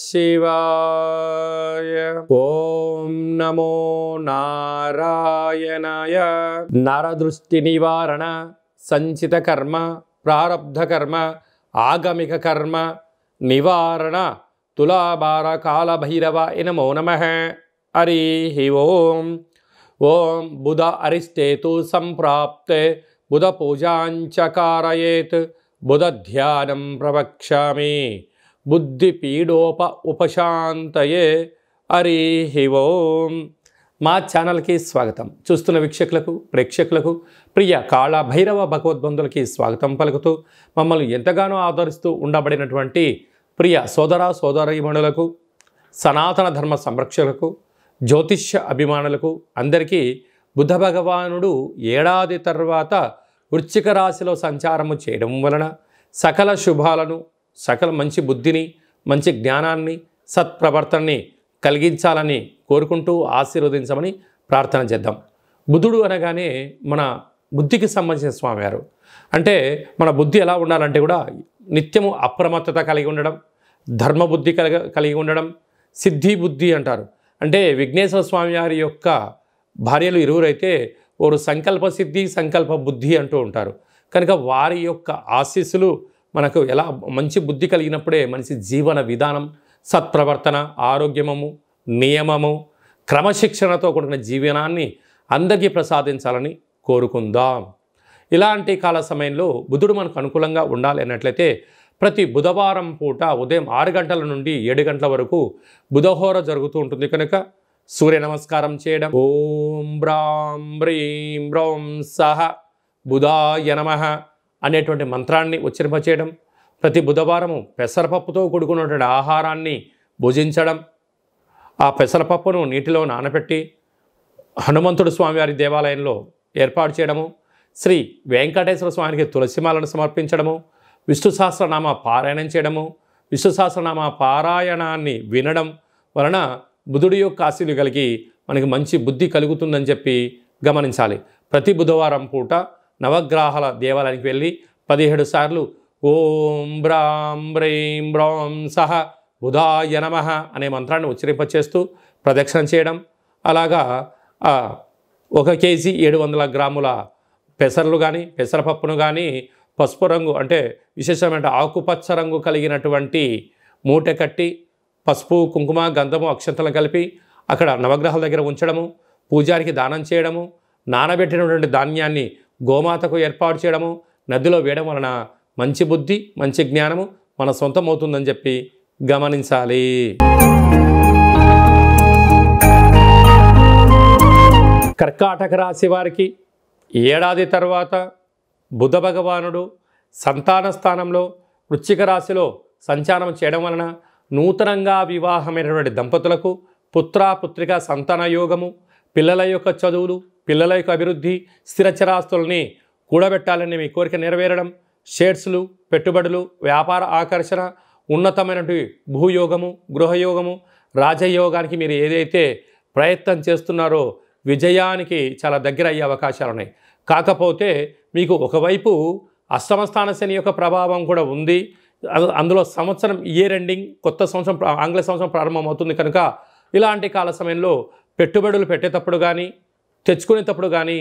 శివాయ. ఓం నమో నారాయణాయ. నరదృష్టి నివారణ, సంచిత కర్మ, ప్రారబ్ధ కర్మ, ఆగమిక కర్మ నివారణ తులాభార కాళభైరవాయ నమో నమః. హరి ఓం. ఓం బుధ అరిష్టేతు సంప్రాప్తే బుధ పూజాంచ కారయేత్ బుధ ధ్యానం ప్రవక్ష్యామి బుద్ధి పీడోప ఉపశాంతయే. హరి ఓం. మా ఛానల్కి స్వాగతం. చూస్తున్న వీక్షకులకు, ప్రేక్షకులకు, ప్రియ కాళభైరవ భగవద్బంధులకి స్వాగతం పలుకుతూ మమ్మల్ని ఎంతగానో ఆదరిస్తూ ఉండబడినటువంటి ప్రియ సోదర సోదరీమణులకు, సనాతన ధర్మ సంరక్షకులకు, జ్యోతిష్య అభిమానులకు అందరికీ బుధ భగవానుడు ఏడాది తర్వాత వృశ్చిక రాశిలో సంచారము చేయడం వలన సకల శుభాలను, సకల మంచి బుద్ధిని, మంచి జ్ఞానాన్ని, సత్ప్రవర్తనని కలిగించాలని కోరుకుంటూ ఆశీర్వదించమని ప్రార్థన చేద్దాం. బుధుడు అనగానే మన బుద్ధికి సంబంధించిన స్వామివారు. అంటే మన బుద్ధి ఎలా ఉండాలంటే కూడా నిత్యము అప్రమత్తత కలిగి ఉండడం, ధర్మబుద్ధి కలిగి ఉండడం, సిద్ధి బుద్ధి అంటారు. అంటే విఘ్నేశ్వర స్వామివారి యొక్క భార్యలు ఇరువురైతే వారు సంకల్ప సిద్ధి, సంకల్ప బుద్ధి అంటూ ఉంటారు. కనుక వారి యొక్క ఆశీస్సులు మనకు ఎలా మంచి బుద్ధి కలిగినప్పుడే మనిషి జీవన విధానం, సత్ప్రవర్తన, ఆరోగ్యము, నియమము, క్రమశిక్షణతో కూడిన జీవనాన్ని అందరికీ ప్రసాదించాలని కోరుకుందాం. ఇలాంటి కాల సమయంలో బుధుడు మనకు అనుకూలంగా ఉండాలి అన్నట్లయితే ప్రతి బుధవారం పూట ఉదయం 6 గంటల నుండి 7 గంటల వరకు బుధహోర జరుగుతూ ఉంటుంది. కనుక సూర్య నమస్కారం చేయడం, ఓం బ్రాం బ్రీం బ్రౌం సహ బుధాయ నమః అనేటువంటి మంత్రాన్ని ఉచ్చరింపచేయడం, ప్రతి బుధవారము పెసరపప్పుతో కూడుకున్నటువంటి ఆహారాన్ని భుజించడం, ఆ పెసరపప్పును నీటిలో నానబెట్టి హనుమంతుడు స్వామివారి దేవాలయంలో ఏర్పాటు చేయడము, శ్రీ వెంకటేశ్వర స్వామికి తులసిమాలను సమర్పించడము, విష్ణు సహస్రనామ పారాయణం చేయడము, విష్ణు సహస్రనామ పారాయణాన్ని వినడం వలన బుధుడి యొక్క ఆశీలు కలిగి మనకి మంచి బుద్ధి కలుగుతుందని చెప్పి గమనించాలి. ప్రతి బుధవారం పూట నవగ్రహాల దేవాలయానికి వెళ్ళి 17 సార్లు ఓం బ్రాం బ్రీం బ్రౌం సహ బుధాయ నమః అనే మంత్రాన్ని ఉచ్చరింపచేస్తూ ప్రదక్షిణ చేయడం, అలాగా 1 కేజీ 700 గ్రాముల పెసర్లు కానీ, పెసరపప్పును కానీ పసుపు రంగు అంటే విశేషమైన ఆకుపచ్చ రంగు కలిగినటువంటి మూట కట్టి పసుపు, కుంకుమ, గంధము, అక్షంతలు కలిపి అక్కడ నవగ్రహాల దగ్గర ఉంచడము, పూజారికి దానం చేయడము, నానబెట్టినటువంటి ధాన్యాన్ని గోమాతకు ఏర్పాటు చేయడము, నదిలో వేయడం వలన మంచి బుద్ధి, మంచి జ్ఞానము మన సొంతం అవుతుందని చెప్పి గమనించాలి. కర్కాటక రాశి వారికి ఏడాది తర్వాత బుధ భగవానుడు సంతాన స్థానంలో వృశ్చిక రాశిలో సంచారం చేయడం వలన నూతనంగా వివాహమైనటువంటి దంపతులకు పుత్రిక సంతాన యోగము, పిల్లల యొక్క చదువులు, పిల్లల యొక్క అభివృద్ధి, స్థిరచరాస్తుల్ని కూడబెట్టాలని మీ కోరిక నెరవేరడం, షేర్స్లు, పెట్టుబడులు, వ్యాపార ఆకర్షణ, ఉన్నతమైనటువంటి భూయోగము, గృహయోగము, రాజయోగానికి మీరు ఏదైతే ప్రయత్నం చేస్తున్నారో విజయానికి చాలా దగ్గర అయ్యే అవకాశాలు ఉన్నాయి. కాకపోతే మీకు ఒకవైపు అష్టమస్థాన శని యొక్క ప్రభావం కూడా ఉంది. అందులో సంవత్సరం ఇయర్ ఎండింగ్, కొత్త సంవత్సరం ఆంగ్ల సంవత్సరం ప్రారంభమవుతుంది. కనుక ఇలాంటి కాల సమయంలో పెట్టుబడులు పెట్టేటప్పుడు కానీ, తెచ్చుకునేటప్పుడు కానీ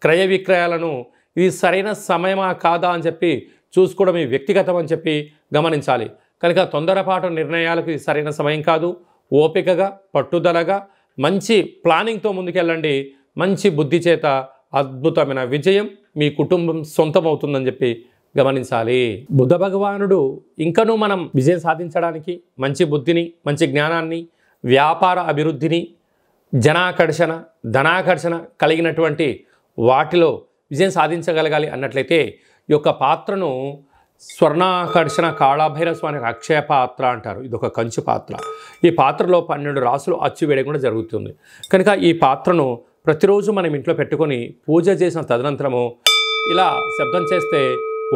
క్రయ విక్రయాలను ఇది సరైన సమయమా కాదా అని చెప్పి చూసుకోవడం మీ వ్యక్తిగతం అని చెప్పి గమనించాలి. కనుక తొందరపాటు నిర్ణయాలకు ఇది సరైన సమయం కాదు. ఓపికగా, పట్టుదలగా, మంచి ప్లానింగ్తో ముందుకెళ్ళండి. మంచి బుద్ధి చేత అద్భుతమైన విజయం మీ కుటుంబం సొంతం అవుతుందని చెప్పి గమనించాలి. బుధ భగవానుడు ఇంకనూ మనం విజయం సాధించడానికి మంచి బుద్ధిని, మంచి జ్ఞానాన్ని, వ్యాపార అభివృద్ధిని, జనాకర్షణ, ధనాకర్షణ కలిగినటువంటి వాటిలో విజయం సాధించగలగాలి అన్నట్లయితే ఈ యొక్క పాత్రను స్వర్ణాకర్షణ కాళభైరవ స్వామికి అక్షయ పాత్ర అంటారు. ఇది ఒక కంచు పాత్ర. ఈ పాత్రలో 12 రాసులు అచ్చు వేయడం కూడా జరుగుతుంది. కనుక ఈ పాత్రను ప్రతిరోజు మనం ఇంట్లో పెట్టుకొని పూజ చేసిన తదనంతరము ఇలా శబ్దం చేస్తే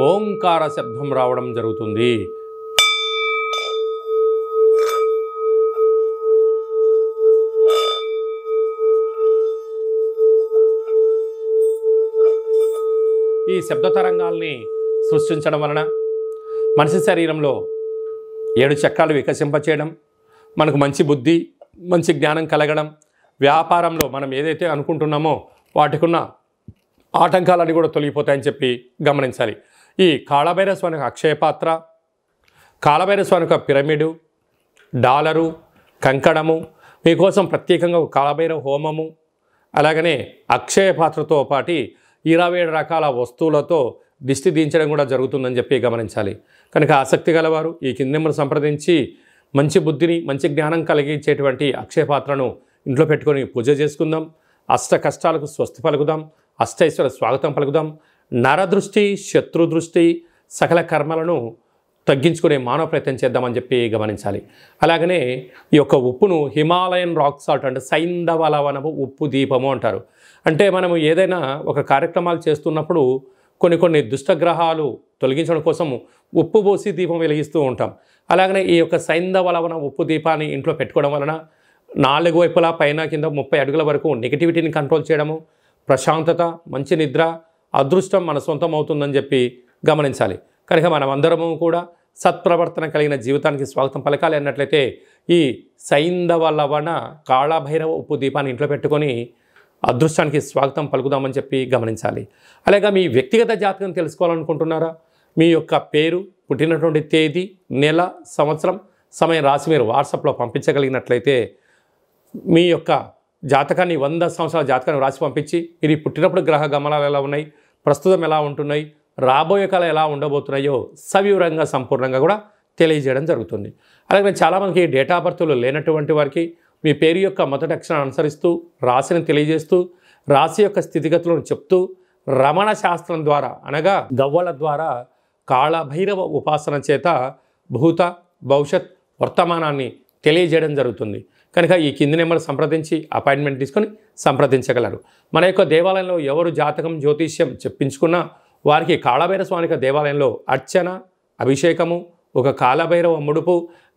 ఓంకార శబ్దం రావడం జరుగుతుంది. ఈ శబ్ద తరంగాల్ని సృష్టించడం వలన మనిషి శరీరంలో 7 చక్రాలు వికసింపచేయడం, మనకు మంచి బుద్ధి, మంచి జ్ఞానం కలగడం, వ్యాపారంలో మనం ఏదైతే అనుకుంటున్నామో వాటికున్న ఆటంకాలన్నీ కూడా తొలగిపోతాయని చెప్పి గమనించాలి. ఈ కాళభైరవ స్వామి అక్షయపాత్ర, కాళభైరవ స్వామి పిరమిడు, డాలరు, కంకణము, మీకోసం ప్రత్యేకంగా కాళభైరవ హోమము, అలాగనే అక్షయ పాత్రతో పాటు 27 రకాల వస్తువులతో దిష్టి దించడం కూడా జరుగుతుందని చెప్పి గమనించాలి. కనుక ఆసక్తి గలవారు ఈ కింది నెంబర్ సంప్రదించి మంచి బుద్ధిని, మంచి జ్ఞానం కలిగించేటువంటి అక్షయ పాత్రను ఇంట్లో పెట్టుకొని పూజ చేసుకుందాం. అష్ట కష్టాలకు స్వస్తి పలుకుదాం, అష్టైశ్వర్య స్వాగతం పలుకుదాం. నరదృష్టి, శత్రుదృష్టి, సకల కర్మలను తగ్గించుకునే మానవ ప్రయత్నం చేద్దామని చెప్పి గమనించాలి. అలాగనే ఈ యొక్క ఉప్పును హిమాలయన్ రాక్ సాల్ట్ అంటే సైంధవ లవణము ఉప్పు దీపము అంటారు. అంటే మనము ఏదైనా ఒక కార్యక్రమాలు చేస్తున్నప్పుడు కొన్ని దుష్టగ్రహాలు తొలగించడం కోసం ఉప్పు పోసి దీపం వెలిగిస్తూ ఉంటాం. అలాగనే ఈ యొక్క సైంధవ లవణ ఉప్పు దీపాన్ని ఇంట్లో పెట్టుకోవడం వలన 4 వైపులా పైన కింద 30 అడుగుల వరకు నెగిటివిటీని కంట్రోల్ చేయడము, ప్రశాంతత, మంచి నిద్ర, అదృష్టం మన సొంతం అవుతుందని చెప్పి గమనించాలి. కనుక మనమందరము కూడా సత్ప్రవర్తన కలిగిన జీవితానికి స్వాగతం పలకాలి అన్నట్లయితే ఈ సైంధవ లవణ కాళభైరవ ఉప్పు దీపాన్ని ఇంట్లో పెట్టుకొని అదృష్టానికి స్వాగతం పలుకుదామని చెప్పి గమనించాలి. అలాగే మీ వ్యక్తిగత జాతకం తెలుసుకోవాలనుకుంటున్నారా? మీ యొక్క పేరు, పుట్టినటువంటి తేదీ, నెల, సంవత్సరం, సమయం రాసి మీరు వాట్సాప్లో పంపించగలిగినట్లయితే మీ యొక్క జాతకాన్ని 100 సంవత్సరాల జాతకాన్ని రాసి పంపించి మీరు పుట్టినప్పుడు గ్రహ గమనాలు ఎలా ఉన్నాయి, ప్రస్తుతం ఎలా ఉంటున్నాయి, రాబోయే కాలం ఎలా ఉండబోతున్నాయో సవివరంగా సంపూర్ణంగా కూడా తెలియజేయడం జరుగుతుంది. అలాగే చాలామందికి డేట్ ఆఫ్ బర్త్లు లేనటువంటి వారికి మీ పేరు యొక్క మొదటి అక్షరాన్ని అనుసరిస్తూ రాశిని తెలియజేస్తూ రాశి యొక్క స్థితిగతులను చెప్తూ రమణ శాస్త్రం ద్వారా అనగా గవ్వల ద్వారా కాళభైరవ ఉపాసన చేత భూత, భవిష్యత్, వర్తమానాన్ని తెలియజేయడం జరుగుతుంది. కనుక ఈ కింది నెంబర్ సంప్రదించి అపాయింట్మెంట్ తీసుకొని సంప్రదించగలరు. మన యొక్క దేవాలయంలో ఎవరు జాతకం, జ్యోతిష్యం చెప్పించుకున్నా వారికి కాళభైరవ స్వామి దేవాలయంలో అర్చన, అభిషేకము, ఒక కాళభైరవ ముడుపు,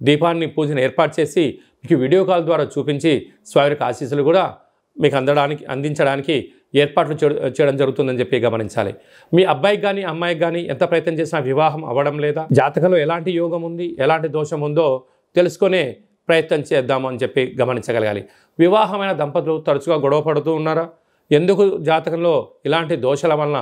దీపాన్ని పూజను ఏర్పాటు చేసి మీకు వీడియో కాల్ ద్వారా చూపించి స్వామి యొక్క ఆశీస్సులు కూడా మీకు అందించడానికి ఏర్పాట్లు చేయడం జరుగుతుందని చెప్పి గమనించాలి. మీ అబ్బాయికి కానీ అమ్మాయికి కానీ ఎంత ప్రయత్నం చేసినా వివాహం అవ్వడం లేదా, జాతకంలో ఎలాంటి యోగం ఉంది, ఎలాంటి దోషం ఉందో తెలుసుకునే ప్రయత్నం చేద్దాము అని చెప్పి గమనించగలగాలి. వివాహమైన దంపతులు తరచుగా గొడవ పడుతూ ఉన్నారా? ఎందుకు జాతకంలో ఇలాంటి దోషాల వలన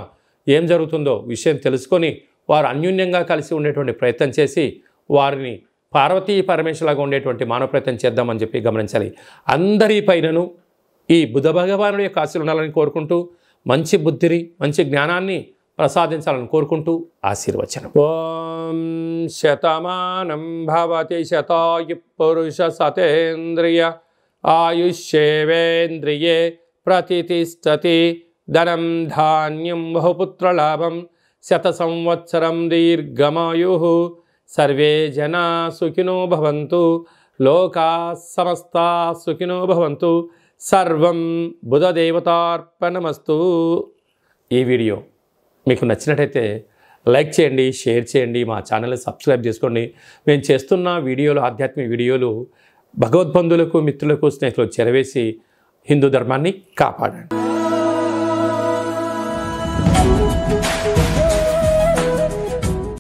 ఏం జరుగుతుందో విషయం తెలుసుకొని వారు అన్యోన్యంగా కలిసి ఉండేటువంటి ప్రయత్నం చేసి వారిని పార్వతీ పరమేశ్వరులాగా ఉండేటువంటి మానవ ప్రయత్నం చేద్దామని చెప్పి గమనించాలి. అందరి పైనను ఈ బుధ భగవానుడి యొక్క ఆశీస్సులు ఉండాలని కోరుకుంటూ మంచి బుద్ధిని, మంచి జ్ఞానాన్ని ప్రసాదించాలని కోరుకుంటూ ఆశీర్వచనం. ఓం శతమానం భవతి శతాయు పురుష సతేంద్రియ ఆయుష్యేవేంద్రియే ప్రతిష్టతి ధనం ధాన్యం బహుపుత్రలాభం శత సంవత్సరం దీర్ఘమాయు సర్వే జనా సుఖినో భవంతు లోకా సమస్తా సుఖినో భవంతు సర్వం బుధదేవతార్పణమస్తు. ఈ వీడియో మీకు నచ్చినట్టయితే లైక్ చేయండి, షేర్ చేయండి, మా ఛానల్ని సబ్స్క్రైబ్ చేసుకోండి. మేము చేస్తున్న వీడియోలు, ఆధ్యాత్మిక వీడియోలు భగవద్బంధువులకు, మిత్రులకు, స్నేహితులకు చేరవేసి హిందూ ధర్మాన్ని కాపాడండి.